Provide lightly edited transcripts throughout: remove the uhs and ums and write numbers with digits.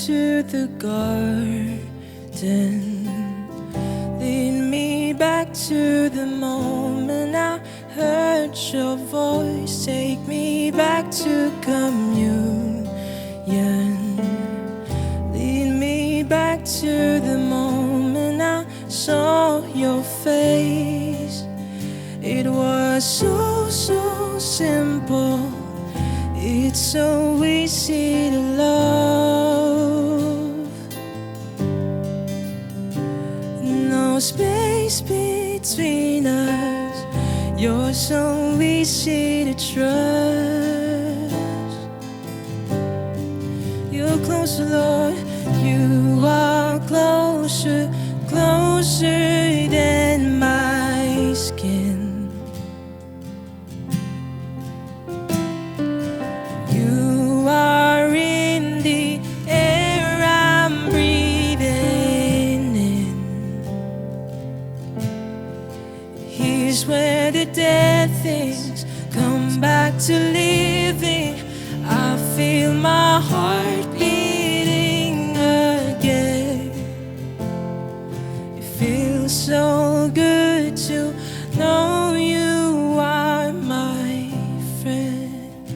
to the garden. Lead me back to the moment I heard your voice. Take me back to communion. Lead me back to the moment I saw your face. It was so simple. It's so easy to love. No space between us. You're so easy to trust. You're closer, Lord. You are closer, closer than my skin. You are in the air I'm breathing in. Here's where the dead things come back to living. I feel my heart beating again. It feels so good to know you are my friend.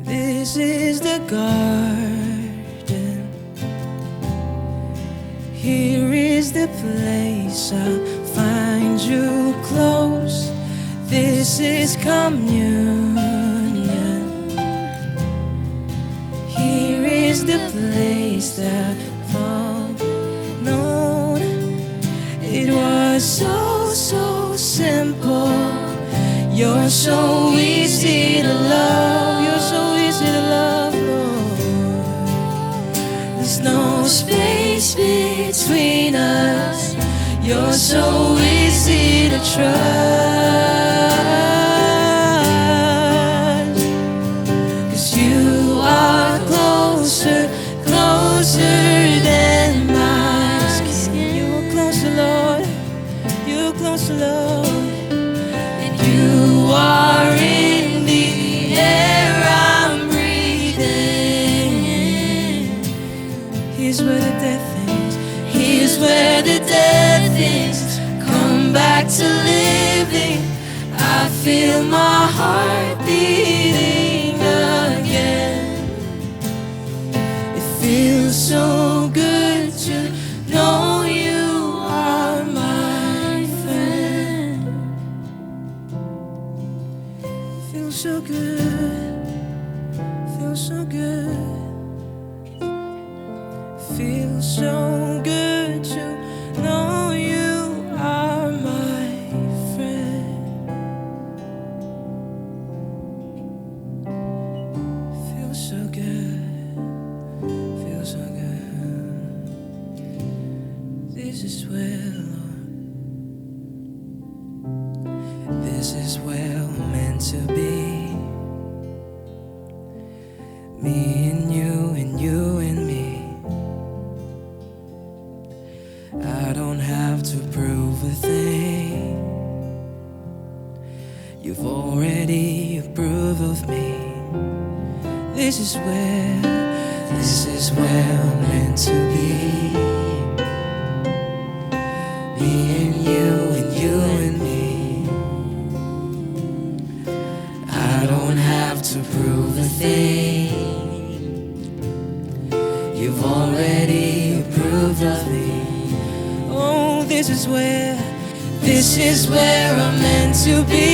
This is the garden. Here is the place I'll find you close. This is communion. Here is the place that I've known. It was so simple. You're so easy to love. You're so easy to love, Lord. There's no space between us. You're so easy to trust. 'Cause you are closer, closer than my skin. You're closer, Lord. You're closer, Lord. And you are in the air I'm breathing in. Here's where the dead things, here's where the dead things come back to living. I feel my heart beating again. It feels so good to know you are my friend. Feels so good, feels so good. Feels so good to know you are my friend. Feels so good, feels so good. This is where, Lord, this is where we're meant to be. Me and you and you and me. I don't have to prove a thing. You've already approved of me. This is where I'm meant to be. Me and you and me. I don't have to prove a thing. You've already approved of me. Oh, this is where I'm meant to be.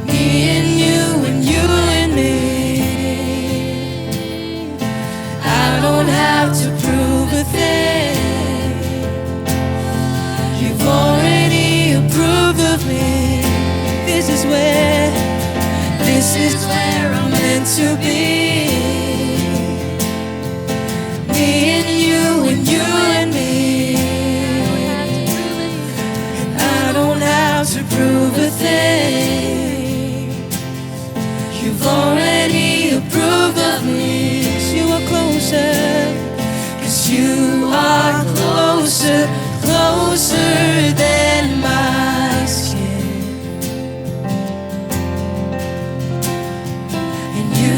Me and you and me. I don't have to prove a thing. You've already approved of me. This is where I'm meant to be. Me and you and me. I don't have to prove a thing. You've already approved of me. 'Cause you are closer. 'Cause you are closer, closer than my skin. And you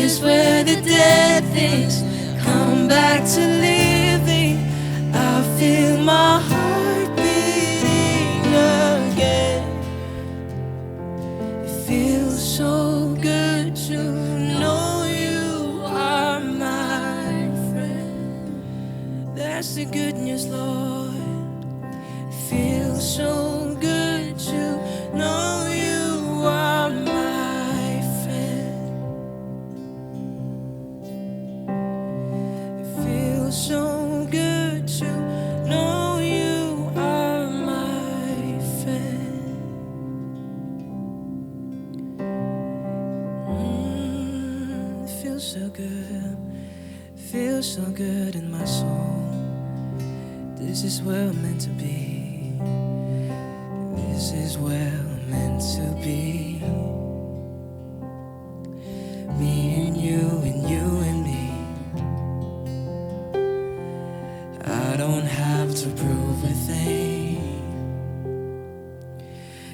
is where the dead things come back to living. I feel my heart beating again. It feels so good to know you are my friend. That's the good news, Lord. It feels so good to know you are my friend. It feels so good to know you are my friend. It feels so good. It feels so good in my soul. This is where I'm meant to be. This is where I'm meant to be. Me and you and me. I don't have to prove a thing.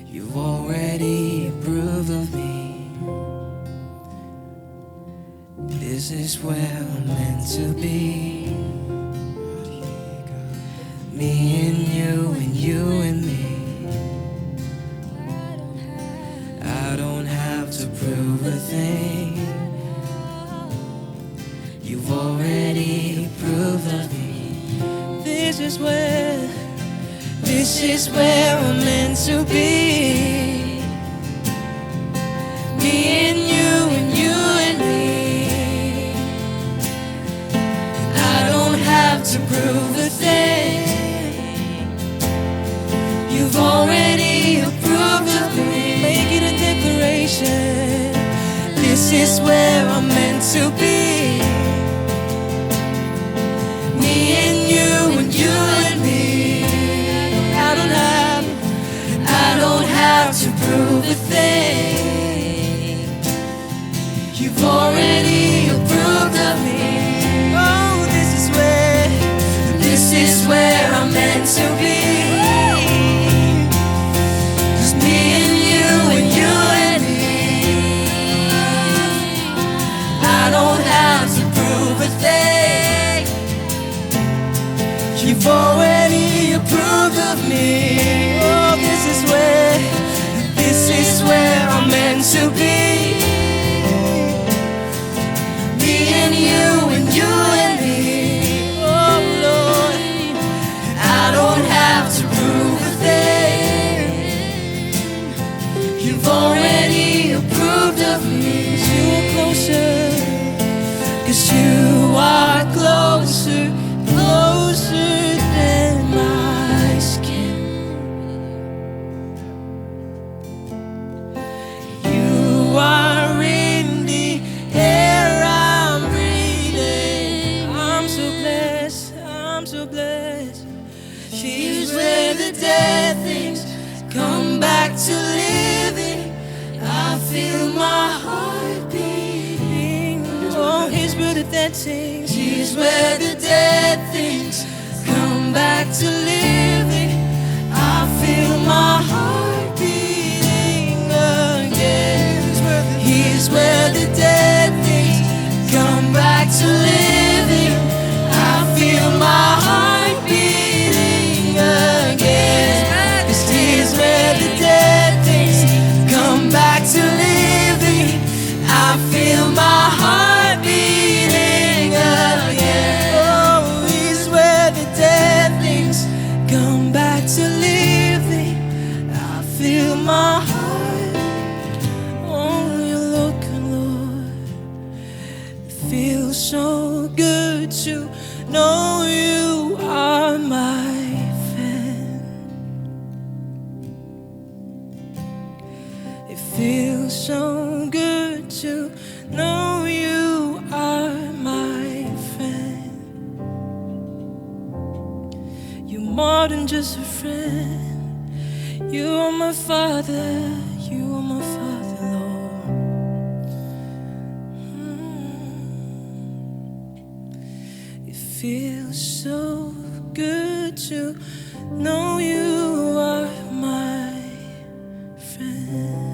You've already approved of me. This is where I'm meant to be. Me and you and me. I don't have to prove a thing. You've already proved of me. This is where I'm meant to be. Me and you and me. I don't have to prove a thing. You've already approved of me. Make it a declaration. This is where I'm meant to be. Me and you and me. I don't have to prove a thing. You've already approved of me. Oh, this is where I'm meant to be. You've already approved of me. Oh, this is where I'm meant to be. Me and you and me. Oh Lord, I don't have to prove a thing. You've already approved of me. 'Cause you are closer. 'Cause you are closer. Closer than my skin. You are in the air I'm breathing. I'm so blessed, I'm so blessed. She's where the dead things come back to living. I feel my heart beating. Oh, here's where the dead things. Here's where the dead things come back to living. I feel my heart beating again. Here's where the dead things come back to living. I feel my heart beating again. This is where the dead things come back to living. I feel my heart beating again. Oh, is where the dead things come back to living. I feel my heart. Oh, you're looking, Lord. It feels so good to know you are my friend. It feels so good to know you are my friend. You're more than just a friend. You are my Father. You are my Father, Lord. It feels so good to know you are my friend.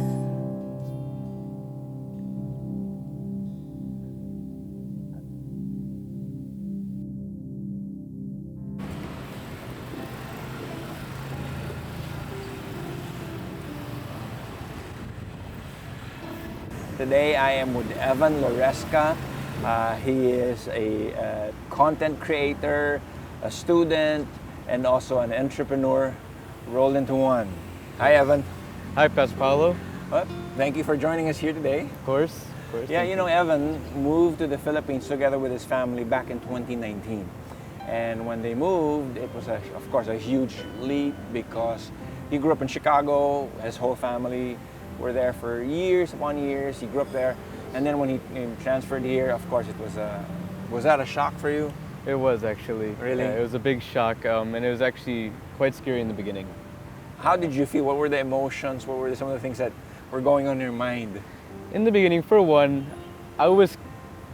Today I am with Evan Loresca. He is a content creator, a student, and also an entrepreneur rolled into one. Hi, Evan. Hi, Pastor Paulo. Well, thank you for joining us here today. Of course. Yeah, you know, Evan moved to the Philippines together with his family back in 2019. And when they moved, it was, of course, a huge leap because he grew up in Chicago. His whole family were there for years upon years. He grew up there. And then when he transferred here, of course, it was that a shock for you? It was actually. Really? Yeah, it was a big shock, and it was actually quite scary in the beginning. How did you feel? What were the emotions? What were some of the things that were going on in your mind? In the beginning, for one, I was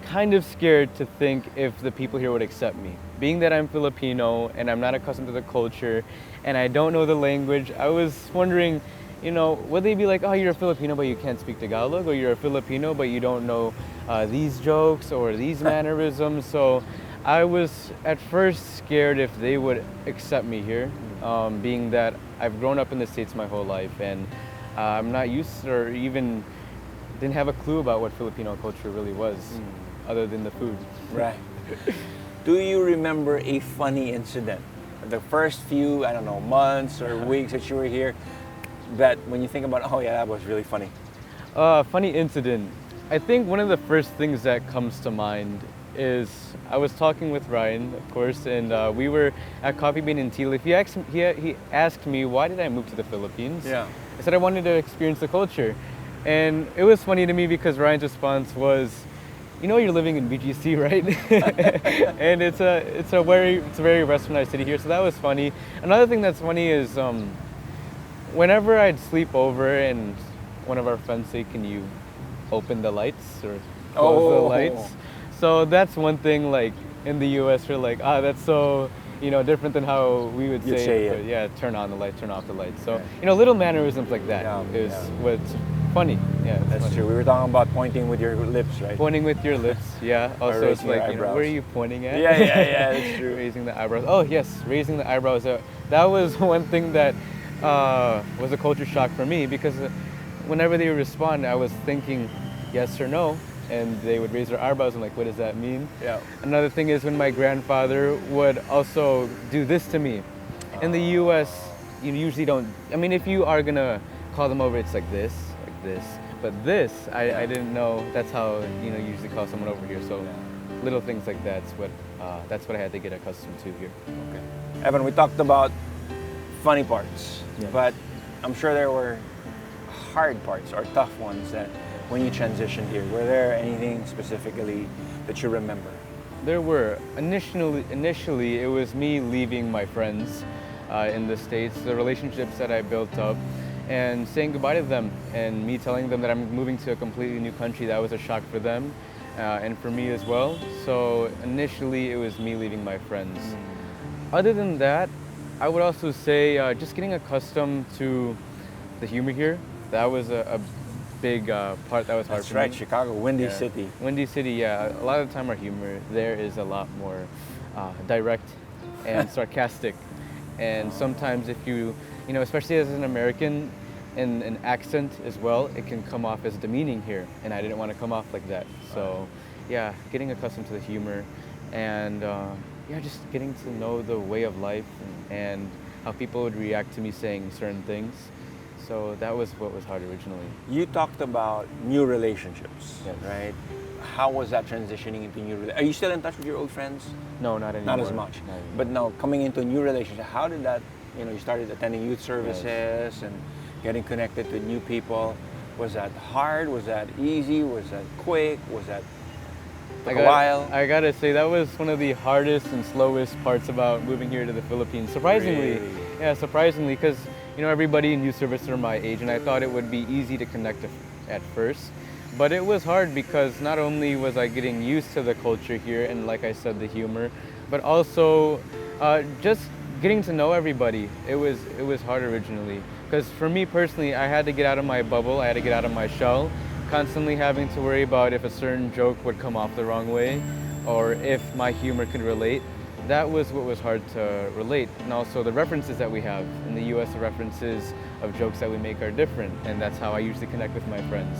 kind of scared to think if the people here would accept me. Being that I'm Filipino and I'm not accustomed to the culture and I don't know the language, I was wondering, you know, would they be like, oh, you're a Filipino but you can't speak Tagalog, or you're a Filipino but you don't know these jokes or these mannerisms. So I was at first scared if they would accept me here, being that I've grown up in the States my whole life and I'm not used to, or even didn't have a clue about what Filipino culture really was, other than the food. Right. Do you remember a funny incident? The first few, I don't know, months or weeks that you were here, that when you think about, oh yeah, that was really funny. Funny incident. I think one of the first things that comes to mind is I was talking with Ryan, of course, and we were at Coffee Bean and Tea Leaf. He asked me, why did I move to the Philippines? Yeah. I said I wanted to experience the culture. And it was funny to me because Ryan's response was, you know, you're living in BGC, right? And it's a very westernized city here, so that was funny. Another thing that's funny is whenever I'd sleep over and one of our friends say, can you open the lights or close the lights? So that's one thing, like in the US, we're like, that's so, you know, different than how we would say it. But yeah, turn on the light, turn off the light. So, you know, little mannerisms like that is what's funny. Yeah, that's funny. true. We were talking about pointing with your lips, right? Pointing with your lips, yeah. Also, it's like, you know, where are you pointing at? Yeah, that's true. Raising the eyebrows. Oh, yes, raising the eyebrows. That was one thing that was a culture shock for me, because whenever they would respond, I was thinking yes or no, and they would raise their eyebrows. I'm like, what does that mean? Yeah. Another thing is when my grandfather would also do this to me. In the U.S., you usually don't. I mean, if you are gonna call them over, it's like this. But this, I didn't know that's how, you know, you usually call someone over here. So little things like that's what I had to get accustomed to here. Okay. Evan, we talked about funny parts, Yes. but I'm sure there were hard parts or tough ones that when you transitioned here. Were there anything specifically that you remember? There were. Initially, it was me leaving my friends in the States, the relationships that I built up, and saying goodbye to them, and me telling them that I'm moving to a completely new country. That was a shock for them and for me as well. So initially it was me leaving my friends. Other than that, I would also say just getting accustomed to the humor here. That was a big part that was hard for me. That's right, Chicago, Windy City. Windy City, yeah. A lot of the time our humor there is a lot more direct and sarcastic. And sometimes if you know, especially as an American, and an accent as well, it can come off as demeaning here, and I didn't want to come off like that. So, yeah, getting accustomed to the humor, and just getting to know the way of life and how people would react to me saying certain things. So that was what was hard originally. You talked about new relationships, Yes. right? How was that transitioning into new relationships? Are you still in touch with your old friends? No, not anymore. Not as much. Not anymore. But now coming into a new relationship, how did that, you know, you started attending youth services and getting connected to new people. Was that hard? Was that easy? Was that quick? Was that a while? I gotta say, that was one of the hardest and slowest parts about moving here to the Philippines. Surprisingly. Really? Yeah, surprisingly, because, you know, everybody in youth service are my age, and I thought it would be easy to connect at first. But it was hard because not only was I getting used to the culture here and, like I said, the humor, but also just getting to know everybody. It was hard originally, because for me personally, I had to get out of my bubble, I had to get out of my shell, constantly having to worry about if a certain joke would come off the wrong way, or if my humor could relate. That was what was hard to relate. And also the references that we have. In the US, the references of jokes that we make are different, and that's how I usually connect with my friends.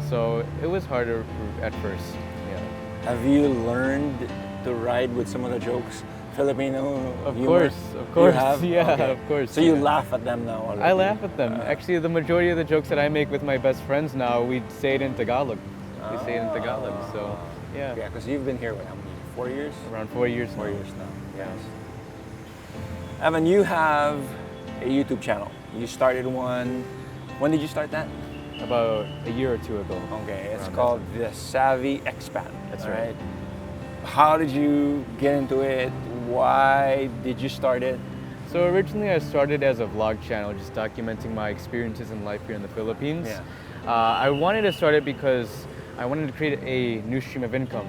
So it was harder at first. Yeah. Have you learned to ride with some of the jokes? Filipino Of humor? course, of You course. have? Yeah, Okay. of course. So you yeah. laugh at them now already? I laugh at them. Actually, the majority of the jokes that I make with my best friends now, we say it in Tagalog. We say it in Tagalog. So, yeah. Yeah, because you've been here, what, how many? 4 years? Around 4 years 4 now. years now. Yeah. Evan, you have a YouTube channel. You started one. When did you start that? About a year or two ago. Okay, it's Around that called The Savvy Expat. That's all right. How did you get into it? Why did you start it? So originally I started as a vlog channel, just documenting my experiences in life here in the Philippines. Yeah. I wanted to start it because I wanted to create a new stream of income.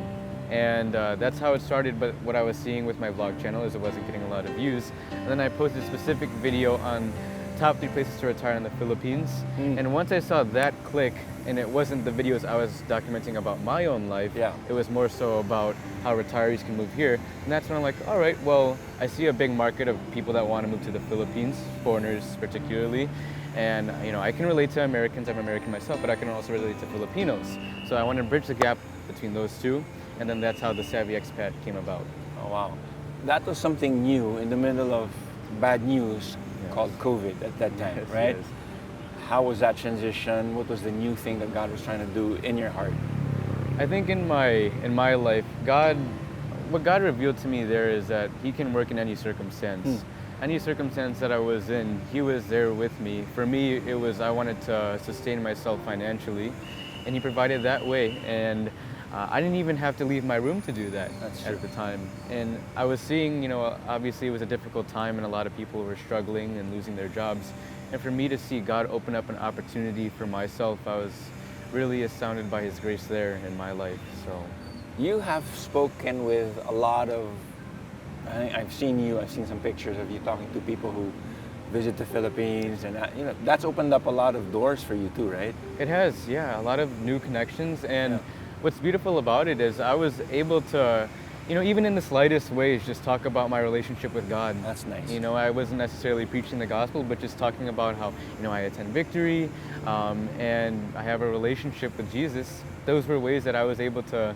And that's how it started, but what I was seeing with my vlog channel is it wasn't getting a lot of views. And then I posted a specific video on top 3 places to retire in the Philippines. And once I saw that click, and it wasn't the videos I was documenting about my own life, Yeah. it was more so about how retirees can move here. And that's when I'm like, all right, well, I see a big market of people that want to move to the Philippines, foreigners particularly. And I can relate to Americans, I'm American myself, but I can also relate to Filipinos. So I want to bridge the gap between those two. And then that's how the Savvy Expat came about. Oh, wow. That was something new in the middle of bad news Yes. called COVID at that time, Yes, right? yes. How was that transition? What was the new thing that God was trying to do in your heart? I think in my life, what God revealed to me there is that He can work in any circumstance. Any circumstance that I was in, He was there with me. For me, it was I wanted to sustain myself financially, and He provided that way. And I didn't even have to leave my room to do that That's true. at the time. And I was seeing, obviously it was a difficult time and a lot of people were struggling and losing their jobs. And for me to see God open up an opportunity for myself, I was really astounded by His grace there in my life. So You have spoken with a lot of, I've seen some pictures of you talking to people who visit the Philippines, and that's opened up a lot of doors for you too, right? it has, yeah, a lot of new connections. And Yeah. what's beautiful about it is I was able to, even in the slightest ways, just talk about my relationship with God. That's nice. I wasn't necessarily preaching the gospel, but just talking about how, I attend Victory, and I have a relationship with Jesus. Those were ways that I was able to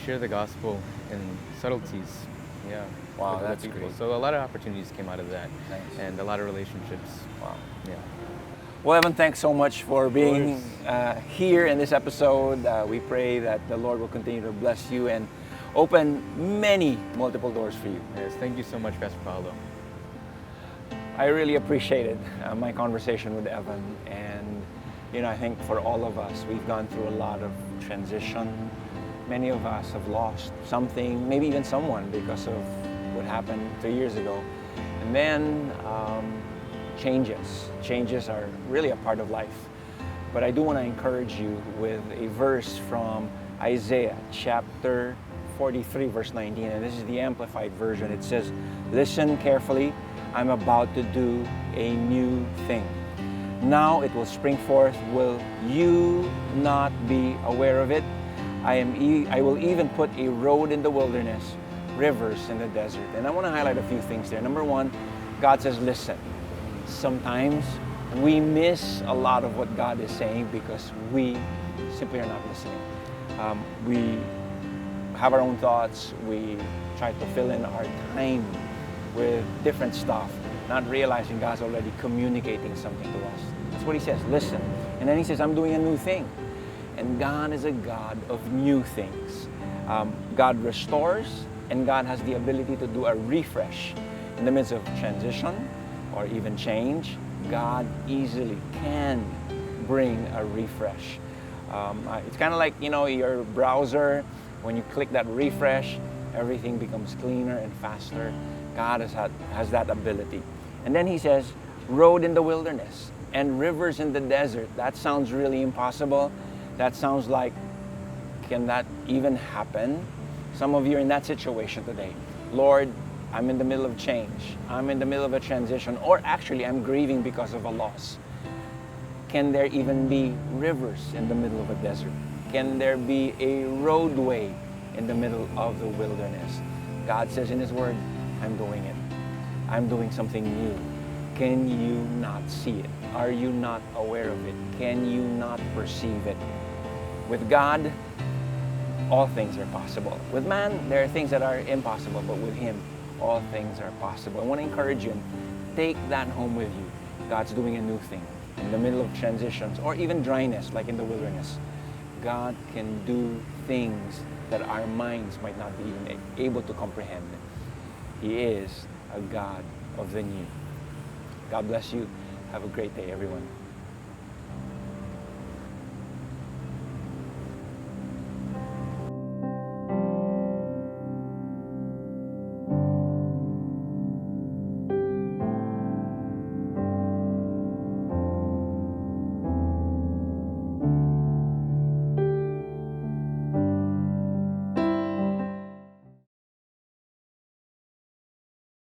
share the gospel in subtleties. Yeah. Wow, with other that's people. great. So a lot of opportunities came out of that, Nice. and a lot of relationships. Wow. Yeah. Well, Evan, thanks so much for being here in this episode. We pray that the Lord will continue to bless you and open multiple doors for you. Yes. Thank you so much, Pastor Paulo. I really appreciated my conversation with Evan, and I think for all of us, we've gone through a lot of transition. Many of us have lost something, maybe even someone, because of what happened 3 years ago. And then changes are really a part of life. But I do want to encourage you with a verse from Isaiah chapter 43 verse 19, and this is the Amplified version. It says, "Listen carefully, I'm about to do a new thing. Now it will spring forth. Will you not be aware of it? I will even put a road in the wilderness, rivers in the desert." And I want to highlight a few things there. Number one, God says, listen. Sometimes we miss a lot of what God is saying because we simply are not listening. We have our own thoughts. We try to fill in our time with different stuff, not realizing God's already communicating something to us. That's what He says, listen. And then He says, I'm doing a new thing. And God is a God of new things. God restores, and God has the ability to do a refresh. In the midst of transition or even change, God easily can bring a refresh. It's kind of like, your browser, when you click that refresh, everything becomes cleaner and faster. God has that ability. And then He says, road in the wilderness and rivers in the desert. That sounds really impossible. That sounds like, can that even happen? Some of you are in that situation today. Lord, I'm in the middle of change. I'm in the middle of a transition, or actually I'm grieving because of a loss. Can there even be rivers in the middle of a desert? Can there be a roadway in the middle of the wilderness? God says in His Word, I'm doing it. I'm doing something new. Can you not see it? Are you not aware of it? Can you not perceive it? With God, all things are possible. With man, there are things that are impossible, but with Him, all things are possible. I want to encourage you and take that home with you. God's doing a new thing in the middle of transitions or even dryness, like in the wilderness. God can do things that our minds might not be even able to comprehend. He is a God of the new. God bless you. Have a great day, everyone.